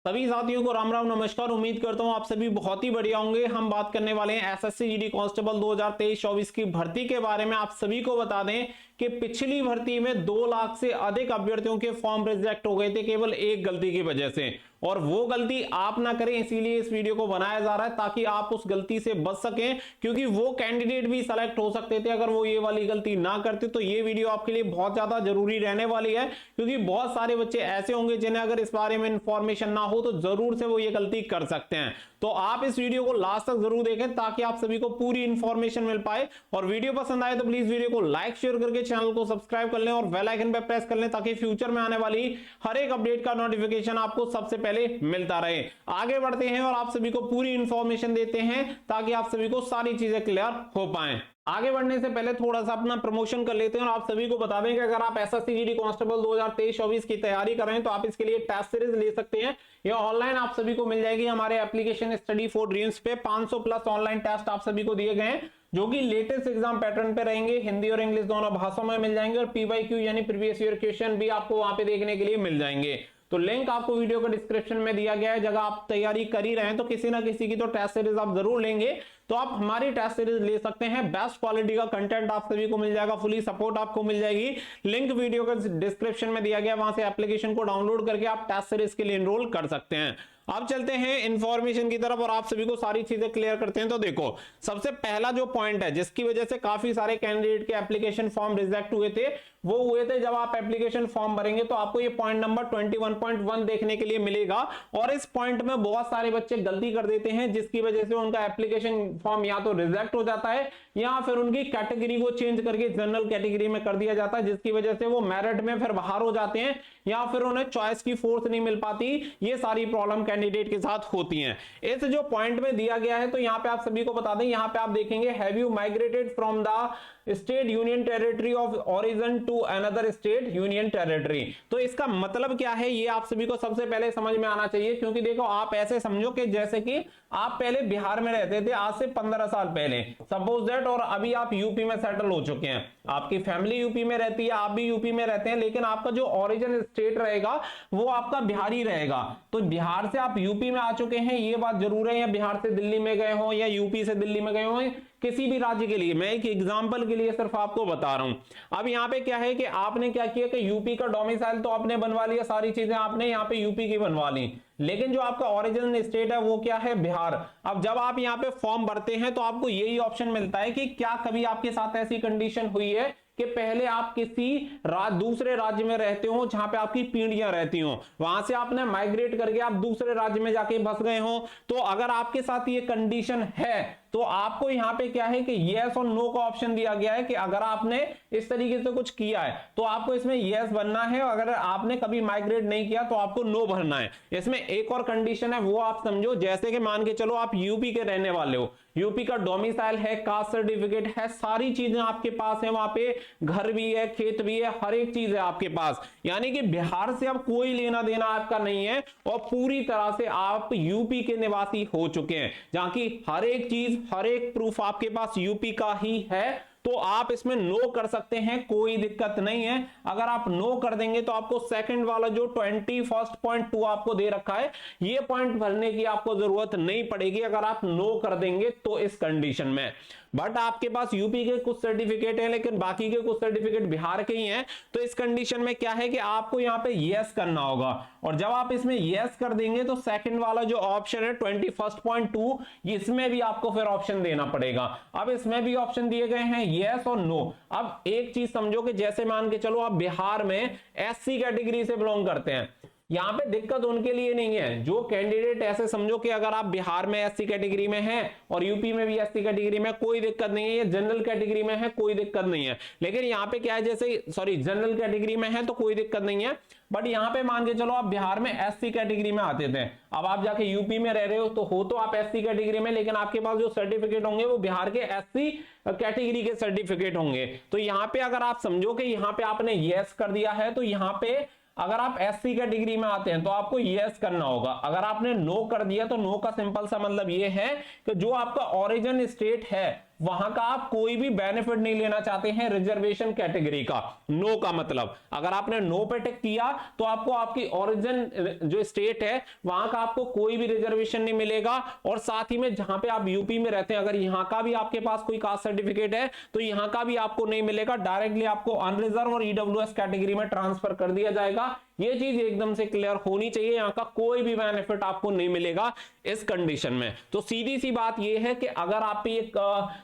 सभी साथियों को राम राम नमस्कार। उम्मीद करता हूं आप सभी बहुत ही बढ़िया होंगे। हम बात करने वाले हैं एसएससी जीडी कांस्टेबल 2023-24 की भर्ती के बारे में। आप सभी को बता दें कि पिछली भर्ती में 2 लाख से अधिक अभ्यर्थियों के फॉर्म रिजेक्ट हो गए थे केवल एक गलती की वजह से, और वो गलती आप ना करें इसीलिए इस वीडियो को बनाया जा रहा है ताकि आप उस गलती से बच सकें, क्योंकि वो कैंडिडेट भी सेलेक्ट हो सकते थे अगर वो ये वाली गलती ना करते। तो ये वीडियो आपके लिए बहुत ज्यादा जरूरी रहने वाली है, क्योंकि बहुत सारे बच्चे ऐसे होंगे जिन्हें अगर इस बारे में इंफॉर्मेशन ना हो तो जरूर से वो ये गलती कर सकते हैं। तो आप इस वीडियो को लास्ट तक जरूर देखें ताकि आप सभी को पूरी इंफॉर्मेशन मिल पाए। और वीडियो पसंद आए तो प्लीज वीडियो को लाइक शेयर करके चैनल को सब्सक्राइब कर लें और बेल आइकन पर प्रेस कर लें ताकि फ्यूचर में आने वाली हर एक अपडेट का नोटिफिकेशन आपको सबसे पहले मिलता रहे। आगे बढ़ते हैं और आप सभी को पूरी इंफॉर्मेशन देते हैं ताकि आप सभी को सारी चीजें क्लियर हो पाए। आगे बढ़ने से पहले थोड़ा सा अपना प्रमोशन कर लेते हैं और आप सभी को बता दें कि अगर आप एसएससी जीडी कांस्टेबल 2023-24 की तैयारी कर रहे हैं तो आप इसके लिए टेस्ट सीरीज ले सकते हैं। ये ऑनलाइन आप सभी को मिल जाएगी हमारे एप्लीकेशन स्टडी फॉर ड्रीम्स पे। 500 प्लस ऑनलाइन टेस्ट आप सभी को दिए गए हैं जो कि लेटेस्ट एग्जाम पैटर्न पे रहेंगे। हिंदी और इंग्लिश दोनों भाषाओं में मिल जाएंगे और पीवाईक्यू यानी प्रीवियस ईयर क्वेश्चन भी आपको वहां पे देखने के लिए मिल जाएंगे। तो लिंक आपको वीडियो का डिस्क्रिप्शन में दिया गया है। जगह आप तैयारी कर ही रहे हैं तो किसी ना किसी की तो टेस्ट सीरीज आप जरूर लेंगे, तो आप हमारी टेस्ट सीरीज ले सकते हैं। बेस्ट क्वालिटी का कंटेंट आप सभी को मिल जाएगा, फुली सपोर्ट आपको मिल जाएगी। लिंक वीडियो का डिस्क्रिप्शन में दिया गया, वहां से एप्लीकेशन को डाउनलोड करके आप टेस्ट सीरीज के लिए एनरोल कर सकते हैं। अब चलते हैं इंफॉर्मेशन की तरफ और आप सभी को सारी चीजें क्लियर करते हैं। तो देखो, सबसे पहला जो पॉइंट है जिसकी वजह से काफी सारे कैंडिडेट के एप्लीकेशन फॉर्म रिजेक्ट हुए थे, वो हुए थे जब आप एप्लीकेशन फॉर्म भरेंगे तो आपको ये पॉइंट नंबर 21.1 देखने के लिए मिलेगा। और इस पॉइंट में बहुत सारे बच्चे गलती कर देते हैं जिसकी वजह से उनका एप्लीकेशन फॉर्म या तो रिजेक्ट हो जाता है या फिर उनकी कैटेगरी को चेंज करके जनरल कैटेगरी में कर दिया जाता है, जिसकी वजह से वो मेरिट में फिर बाहर हो जाते हैं या फिर उन्हें चॉइस की फोर्स नहीं मिल पाती। ये सारी प्रॉब्लम कैंडिडेट के साथ होती हैं। इस जो पॉइंट में दिया गया है तो यहाँ पे आप सभी को बता दें, यहाँ पे आप देखेंगे have you migrated from the state union territory of origin to another state union territory. तो इसका मतलब क्या है ये आप सभी को सबसे पहले समझ में आना चाहिए, क्योंकि देखो आप ऐसे समझो कि जैसे कि आप पहले बिहार में रहते थे आज से 15 साल पहले, सपोज दैट, और अभी आप यूपी में सेटल हो चुके हैं। आपकी फैमिली यूपी में रहती है, आप भी यूपी में रहते हैं, लेकिन आपका जो ओरिजिन स्टेट रहेगा वो आपका बिहार ही रहेगा। तो बिहार से आप यूपी में आ चुके हैं, ये बात जरूर है, या बिहार से दिल्ली में गए हो या यूपी से दिल्ली में गए हो, किसी भी राज्य के लिए, मैं एक एग्जांपल के लिए सिर्फ आपको बता रहा हूं। अब यहाँ पे क्या है कि आपने क्या किया कि यूपी का डोमिसाइल तो आपने बनवा लिया, सारी चीजें आपने यहाँ पे यूपी की बनवा ली, लेकिन जो आपका ओरिजिनल स्टेट है वो क्या है, बिहार। अब जब आप यहाँ पे फॉर्म भरते हैं तो आपको यही ऑप्शन मिलता है कि क्या कभी आपके साथ ऐसी कंडीशन हुई है कि पहले आप किसी दूसरे राज्य में रहते हो जहां पे आपकी पीढ़ियां रहती हो, वहां से आपने माइग्रेट करके आप दूसरे राज्य में जाके बस गए हो। तो अगर आपके साथ ये कंडीशन है तो आपको यहाँ पे क्या है कि यस और नो का ऑप्शन दिया गया है कि अगर आपने इस तरीके से कुछ किया है तो आपको इसमें यस भरना है, अगर आपने कभी माइग्रेट नहीं किया तो आपको नो भरना है। इसमें एक और कंडीशन है, वो आप समझो, जैसे कि मान के चलो आप यूपी के रहने वाले हो, यूपी का डोमिसाइल है, कास्ट सर्टिफिकेट है, सारी चीजें आपके पास है, वहां पे घर भी है, खेत भी है, हर एक चीज है आपके पास, यानी कि बिहार से अब कोई लेना देना आपका नहीं है और पूरी तरह से आप यूपी के निवासी हो चुके हैं, जहां की हर एक चीज, हर एक प्रूफ आपके पास यूपी का ही है। तो आप इसमें नो कर सकते हैं, कोई दिक्कत नहीं है। अगर आप नो कर देंगे तो आपको सेकंड वाला जो 21.2 आपको दे रखा है, ये पॉइंट भरने की आपको जरूरत नहीं पड़ेगी अगर आप नो कर देंगे तो इस कंडीशन में। बट आपके पास यूपी के कुछ सर्टिफिकेट हैं लेकिन बाकी के कुछ सर्टिफिकेट बिहार के ही हैं, तो इस कंडीशन में क्या है कि आपको यहाँ पे यस करना होगा। और जब आप इसमें यस कर देंगे तो सेकंड वाला जो ऑप्शन है 21.2, इसमें भी आपको फिर ऑप्शन देना पड़ेगा। अब इसमें भी ऑप्शन दिए गए हैं यस और नो। अब एक चीज समझो कि जैसे मान के चलो आप बिहार में एससी कैटेगरी से बिलोंग करते हैं, यहां पे दिक्कत उनके लिए नहीं है जो कैंडिडेट, ऐसे समझो कि अगर आप बिहार में एससी कैटेगरी में हैं और यूपी में भी एससी कैटेगरी में, कोई दिक्कत नहीं है, ये जनरल कैटेगरी में है, कोई दिक्कत नहीं है। लेकिन यहाँ पे क्या है, जैसे सॉरी जनरल कैटेगरी में है तो कोई दिक्कत नहीं है, बट यहाँ पे मान के चलो आप बिहार में एससी कैटेगरी में आते थे, अब आप जाके यूपी में रह रहे हो तो आप एससी कैटेगरी में, लेकिन आपके पास जो सर्टिफिकेट होंगे वो बिहार के एससी कैटेगरी के सर्टिफिकेट होंगे। तो यहाँ पे अगर आप समझो कि यहाँ पे आपने यस कर दिया है तो यहाँ पे अगर आप एससी कैटेगरी में आते हैं तो आपको यस करना होगा। अगर आपने नो कर दिया तो नो का सिंपल सा मतलब ये है कि जो आपका ओरिजिन स्टेट है वहां का आप कोई भी बेनिफिट नहीं लेना चाहते हैं रिजर्वेशन कैटेगरी का। नो का मतलब अगर आपने नो पे टिक किया तो आपको आपकी ओरिजिन जो स्टेट है वहां का आपको कोई भी रिजर्वेशन नहीं मिलेगा, और साथ ही में जहां पे आप यूपी में रहते हैं अगर यहां का भी आपके पास कोई कास्ट सर्टिफिकेट है तो यहां का भी आपको नहीं मिलेगा, डायरेक्टली आपको अनरिजर्व और ईडब्ल्यूएस कैटेगरी में ट्रांसफर कर दिया जाएगा। ये चीज एकदम से क्लियर होनी चाहिए, यहां का कोई भी बेनिफिट आपको नहीं मिलेगा इस कंडीशन में। तो सीधी सी बात ये है कि अगर आप पे एक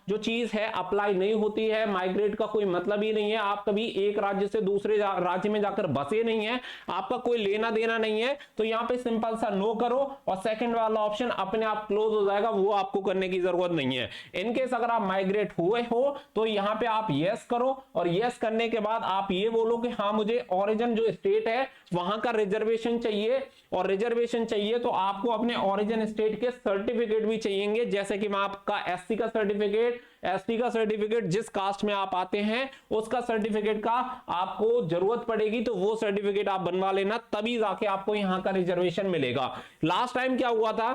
जो चीज है अप्लाई नहीं होती है, माइग्रेट का कोई मतलब ही नहीं है, आप कभी एक राज्य से दूसरे राज्य में जाकर बसे नहीं है, आपका कोई लेना देना नहीं है, तो यहाँ पे सिंपल सा नो करो और सेकंड वाला ऑप्शन अपने आप क्लोज हो जाएगा, वो आपको करने की जरूरत नहीं है। इनकेस अगर आप माइग्रेट हुए हो तो यहाँ पे आप यस करो, और यस करने के बाद आप ये बोलो कि हाँ मुझे ओरिजिन जो स्टेट है वहां का रिजर्वेशन चाहिए, और रिजर्वेशन चाहिए तो आपको अपने ओरिजिन स्टेट के सर्टिफिकेट भी चाहिए, जैसे कि मैं आपका एससी का सर्टिफिकेट, एसटी का सर्टिफिकेट, जिस कास्ट में आप आते हैं उसका सर्टिफिकेट का आपको जरूरत पड़ेगी, तो वो सर्टिफिकेट आप बनवा लेना, तभी जाके आपको यहां का रिजर्वेशन मिलेगा। लास्ट टाइम क्या हुआ था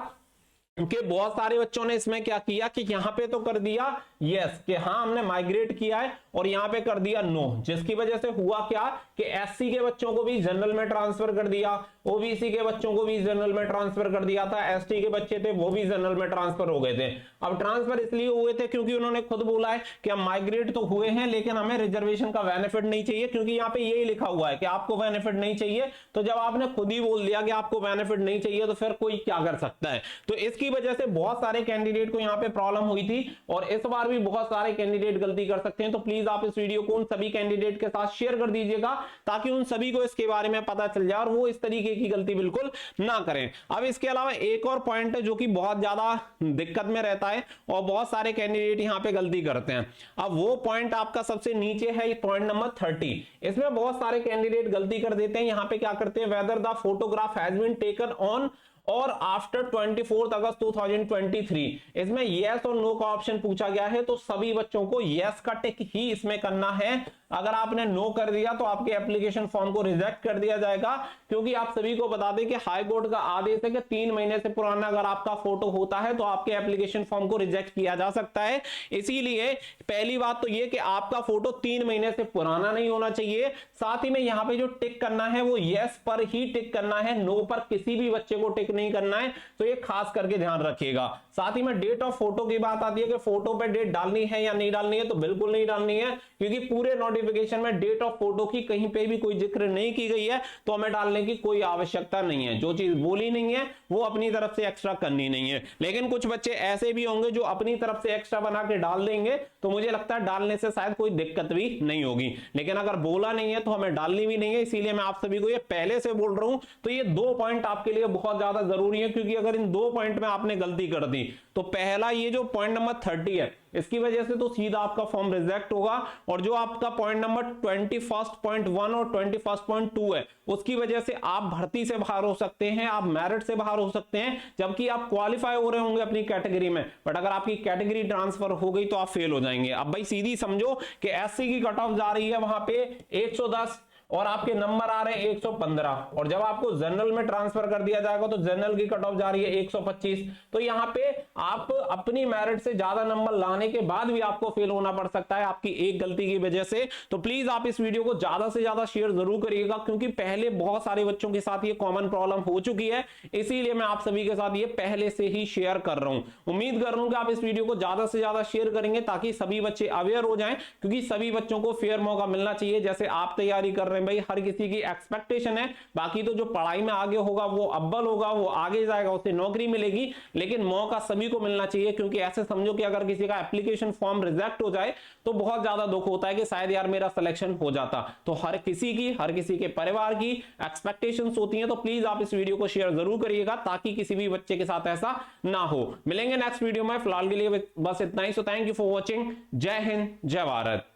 कि बहुत सारे बच्चों ने इसमें क्या किया कि यहां पे तो कर दिया यस कि हाँ हमने माइग्रेट किया है, और यहां पे कर दिया नो, जिसकी वजह से हुआ क्या कि एससी के बच्चों को भी जनरल में ट्रांसफर कर दिया, ओबीसी के बच्चों को भी जनरल में ट्रांसफर कर दिया था, एसटी के बच्चे थे वो भी जनरल में ट्रांसफर हो गए थे। अब ट्रांसफर इसलिए हुए थे क्योंकि उन्होंने खुद बोला है कि हम माइग्रेट तो हुए हैं लेकिन हमें रिजर्वेशन का बेनिफिट नहीं चाहिए, क्योंकि यहाँ पे यही लिखा हुआ है कि आपको बेनिफिट नहीं चाहिए। तो जब आपने खुद ही बोल दिया कि आपको बेनिफिट नहीं चाहिए तो फिर कोई क्या कर सकता है। तो इसकी वजह से बहुत सारे कैंडिडेट को यहाँ पे प्रॉब्लम हुई थी, और इस बार भी बहुत सारे कैंडिडेट गलती कर सकते हैं। तो प्लीज आप इस वीडियो को उन सभी कैंडिडेट के साथ शेयर कर दीजिएगा ताकि उन सभी को इसके बारे में पता चल जाए और वो इस तरीके की गलती बिल्कुल ना करें। अब इसके अलावा एक और पॉइंट है जो कि बहुत ज्यादा दिक्कत में रहता है और बहुत सारे कैंडिडेट यहाँ पे गलती करते हैं। अब वो पॉइंट आपका सबसे नीचे है, पॉइंट नंबर 30। इसमें बहुत सारे कैंडिडेट गलती कर देते हैं। यहाँ पे क्या करते हैं, whether the photograph has been taken on और आफ्टर 24 अगस्त 2023। इसमें यस और नो का ऑप्शन पूछा गया है, तो सभी बच्चों को यस का टिक ही इसमें करना है। अगर आपने नो कर दिया तो आपके एप्लीकेशन फॉर्म को रिजेक्ट कर दिया जाएगा, क्योंकि आप सभी को बता दें कि हाई कोर्ट का आदेश है कि 3 महीने से पुराना अगर आपका फोटो होता है तो आपके एप्लीकेशन फॉर्म को रिजेक्ट किया जा सकता है। इसीलिए पहली बात तो ये कि आपका फोटो 3 महीने से पुराना नहीं होना चाहिए। साथ ही में यहाँ पे जो टिक करना है वो यस पर ही टिक करना है, नो पर किसी भी बच्चे को टिक नहीं करना है, तो ये खास करके ध्यान रखिएगा। साथ ही में डेट ऑफ फोटो की बात आती है कि फोटो पे डेट डालनी है या नहीं डालनी है, तो बिल्कुल नहीं डालनी है, क्योंकि पूरे नोटिफिकेशन में डेट ऑफ फोटो की कहीं पे भी कोई जिक्र नहीं की गई है, तो हमें डालने की कोई आवश्यकता नहीं है। जो चीज बोली नहीं है वो अपनी तरफ से एक्स्ट्रा करनी नहीं है। लेकिन कुछ बच्चे ऐसे भी होंगे जो अपनी तरफ से एक्स्ट्रा बना के डाल देंगे, तो मुझे लगता है डालने से शायद कोई दिक्कत भी नहीं होगी, लेकिन अगर बोला नहीं है तो हमें डालनी भी नहीं है। इसीलिए मैं आप सभी को ये पहले से बोल रहा हूं। तो ये 2 पॉइंट आपके लिए बहुत ज्यादा जरूरी है, क्योंकि अगर इन 2 पॉइंट में आपने गलती कर दी तो पहला ये जो पॉइंट नंबर 30 है इसकी वजह से तो सीधा आपका फॉर्म रिजेक्ट होगा, और जो आपका पॉइंट नंबर 21.1 और 21.2 है उसकी वजह से आप भर्ती से बाहर हो सकते हैं, आप मेरिट से बाहर हो सकते हैं, जबकि आप क्वालिफाई हो रहे होंगे अपनी कैटेगरी में, बट अगर आपकी कैटेगरी ट्रांसफर हो गई तो आप फेल हो जाएंगे। अब भाई सीधी समझो कि एससी की कट ऑफ जा रही है वहां पे 110 और आपके नंबर आ रहे हैं 115, और जब आपको जनरल में ट्रांसफर कर दिया जाएगा तो जनरल की कट ऑफ जा रही है 125। तो यहाँ पे आप अपनी मेरिट से ज्यादा नंबर लाने के बाद भी आपको फेल होना पड़ सकता है आपकी एक गलती की वजह से। तो प्लीज आप इस वीडियो को ज्यादा से ज्यादा शेयर जरूर करिएगा, क्योंकि पहले बहुत सारे बच्चों के साथ ये कॉमन प्रॉब्लम हो चुकी है, इसीलिए मैं आप सभी के साथ ये पहले से ही शेयर कर रहा हूं। उम्मीद कर रहा हूं कि आप इस वीडियो को ज्यादा से ज्यादा शेयर करेंगे ताकि सभी बच्चे अवेयर हो जाएं, क्योंकि सभी बच्चों को फेयर मौका मिलना चाहिए। जैसे आप तैयारी कर रहे हैं भाई, हर किसी की एक्सपेक्टेशन है, बाकी तो जो पढ़ाई में आगे होगा वो अव्वल होगा, वो आगे जाएगा, उसे नौकरी मिलेगी, लेकिन मौका सभी को मिलना चाहिए। क्योंकि ऐसे समझो कि अगर किसी का एप्लीकेशन फॉर्म रिजेक्ट हो जाए तो बहुत ज्यादा दुख होता है कि शायद यार मेरा सिलेक्शन हो जाता। तो हर किसी के परिवार की एक्सपेक्टेशंस होती हैं। तो प्लीज आप इस वीडियो को शेयर जरूर करिएगा ताकि किसी भी बच्चे के साथ ऐसा ना हो। मिलेंगे नेक्स्ट वीडियो में, फिलहाल के लिए बस इतना ही। So thank you for watching. जय हिंद, जय भारत।